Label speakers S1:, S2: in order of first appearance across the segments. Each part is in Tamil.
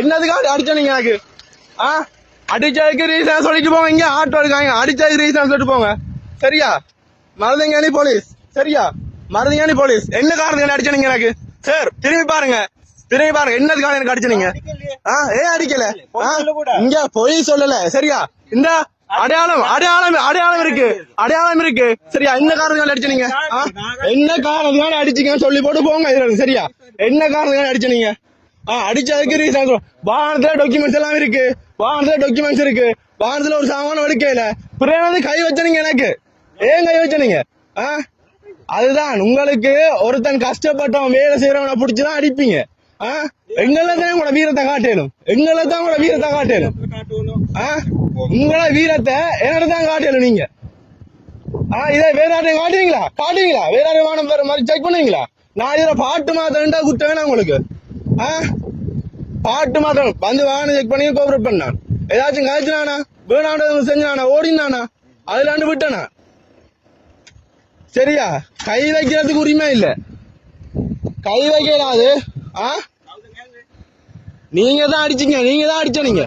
S1: என்னதுக்காக அடிச்ச நீங்க எனக்கு அடிச்சதுக்கு ரீசன் சொல்லிட்டு போங்க. இங்க ஆட்டோ இருக்காங்க, அடிச்சதுக்கு ரீசன் சொல்லிட்டு போங்க. சரியா? மருதங்கானி போலீஸ். சரியா? மருதங்கானி போலீஸ். என்ன காரணம் அடிச்ச நீங்க எனக்கு? சார் திரும்பி பாருங்க, திரும்பி பாருங்க. என்னதுக்காக எனக்கு அடிச்ச நீங்க? ஏன் அடிக்கல? இங்க பொய் சொல்லல. சரியா? இந்த அடையாளம் அடையாளம் அடையாளம் இருக்கு, அடையாளம் இருக்கு. சரியா? என்ன காரணத்துக்காக அடிச்ச நீங்க? என்ன காரணத்துக்காக அடிச்சீங்கன்னு சொல்லி போட்டு போங்க. சரியா? என்ன காரணத்துக்காக அடிச்ச நீங்க? அடிச்சதுக்கு ரீசன் வாகனத்துல டாக்குமெண்ட்ஸ் எல்லாம் இருக்கு, வாகனத்துல டாக்குமெண்ட்ஸ் இருக்கு, வாகனத்துல ஒரு சாமான எடுக்கல. பிறகு வந்து கை வச்சனீங்க எனக்கு. ஏன் கை வச்சனீங்க? அதுதான் உங்களுக்கு ஒருத்தன் கஷ்டப்பட்டவன் வேலை செய்யறவனை பிடிச்சுதான் அடிப்பீங்க. எங்களை தான் உங்களோட வீரத்தை காட்டணும், எங்களை தான் உங்களோட வீரத்தை காட்டணும். உங்களோட வீரத்தை என்னோட தான் காட்டணும். நீங்க இதை வேற யாரையும் காட்டுவீங்களா? காட்டுவீங்களா? வேற யாரையும் வானம் வேற மாதிரி செக் பண்ணுவீங்களா? நான் இதுல பாட்டு மாத்திரண்டா குத்த வேணா உங்களுக்கு. பாட்டு மாத்திரம் வந்து வாகனம் செக் பண்ணி கோபரேட் பண்ணான். ஏதாச்சும் காய்ச்சினானா வேணாண்டது செஞ்சானா ஓடினானா அதுலாண்டு விட்டனா? சரியா? கை வைக்கிறதுக்கு உரிமை இல்ல, கை வைக்கலாது. நீங்க தான் அடிச்சீங்க, நீங்க தான் அடிச்ச. நீங்க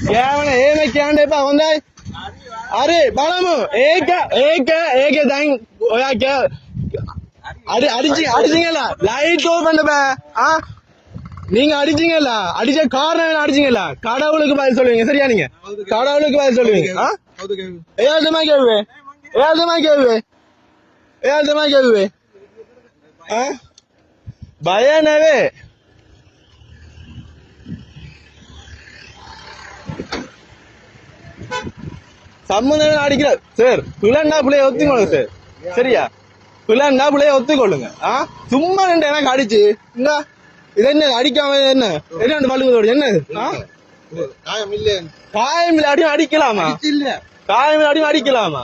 S1: கேவன ஏமே கேண்டேப்பா வந்தா அரே பலமு ஏக ஏக ஏக தாங் ஓயாக்க அடிச்சீங்கல்ல லைட் ஓபன் பண்ணப்ப. நீங்க அடிச்சீங்கல்ல, அடிச்ச காரணம் அடிச்சீங்கல்ல, கடவுளுக்கு பதில் சொல்லுவீங்க. சரியா? நீங்க கடவுளுக்கு பதில் சொல்லுவீங்க. ஏழுமா கேள்வி, ஏழுமா கேள்வி, ஏழுமா கேள்வி. பயனவே சம்பந்தம் அடிக்கிறார் சார். பிள்ளைன்னா பிள்ளைய ஒத்துக்கொள்ளுங்க சார். சரியா? பிள்ளைன்னா பிள்ளைய ஒத்துக்கொள்ளுங்க. சும்மா ரெண்டு எனக்கு அடிச்சு இது என்ன அடிக்காம என்ன என்ன பழுகுதோடு என்ன காயம் இல்ல அடியும் அடிக்கலாமா? காயம் இல்ல அடியும் அடிக்கலாமா?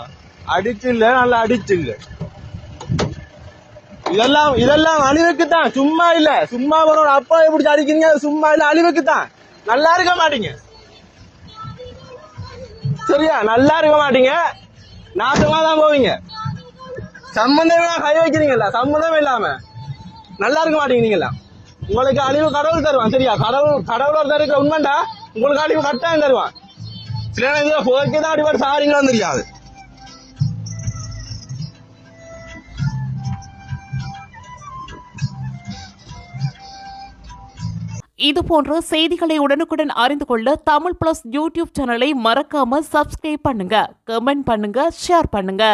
S1: அடிச்சு இல்ல, நல்லா அடிச்சு இல்ல. இதெல்லாம் இதெல்லாம் அழிவுக்குத்தான், சும்மா இல்ல. சும்மா ஒரு அப்பா எப்படி அடிக்கிறீங்க? சும்மா இல்ல, அழிவுக்குத்தான். நல்லா இருக்க மாட்டீங்க. சரியா? நல்லா இருக்க மாட்டீங்க, நாசமா தான் போவீங்க. சம்பந்தமே கை வைக்கிறீங்கல்ல, சம்பந்தமே இல்லாம நல்லா இருக்க மாட்டீங்க. நீங்களா உங்களுக்கு அழிவு கடவுள் தருவான். சரியா? கடவுளோட தருக்கிற உண்மைண்டா உங்களுக்கு அழிவு கட்டாயம் தருவான். சில நேரம் போய்க்குதான் அடிபாடு சாரிங்களான்னு தெரியாது.
S2: இது போன்ற செய்திகளை உடனுக்குடன் அறிந்து கொள்ள தமிழ் பிளஸ் யூடியூப் சேனலை மறக்காம சப்ஸ்கிரைப் பண்ணுங்க, கமெண்ட் பண்ணுங்க, ஷேர் பண்ணுங்க.